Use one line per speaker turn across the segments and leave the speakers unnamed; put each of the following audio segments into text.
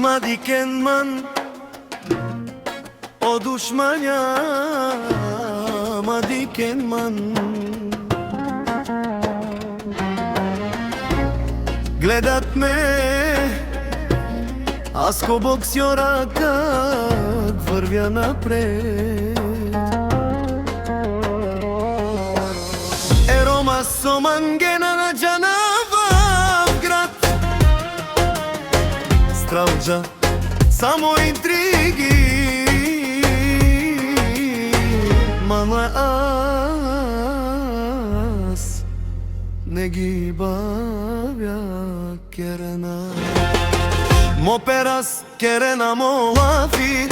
Мадикенман одушмања Мадикенман гледат ме аз ко боксјора как врвја напред. Ерома со мангена наđана в град, стралџа само интриги, мама аз не ги бавја керена. Моперас керена молафи,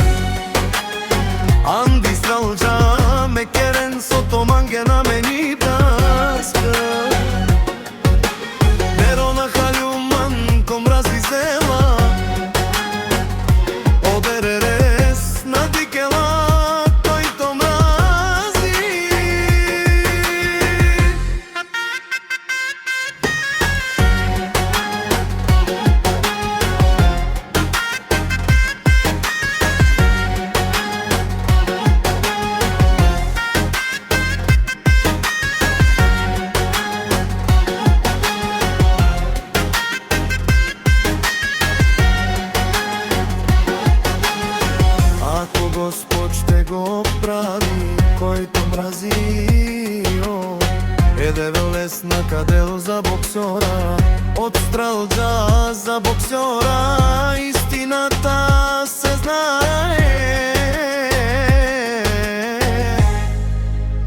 анди стралџа ме керен со то мангена мени праска. Верона халјуман ком развизела, одеререс надикела, тој то мрази. Господ ще го прави, којто мрази, еде велесна кадело за боксора, од стралџа за боксора, истината се знае.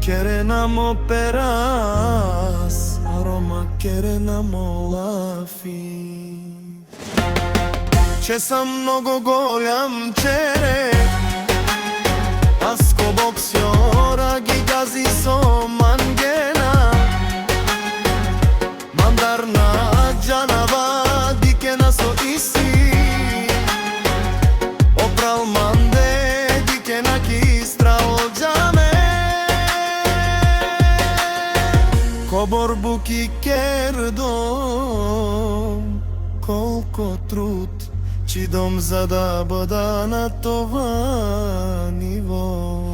Керена мо перас, арома керена мо лафи. Че сам многу голям чере, аз ко боксјора ги гази со мангена. Мандарна џанава дикена со иси, опрал манде дикена ки стралџаме. Ко борбуки кердом, колко труд чидом за да бъда на това ниво.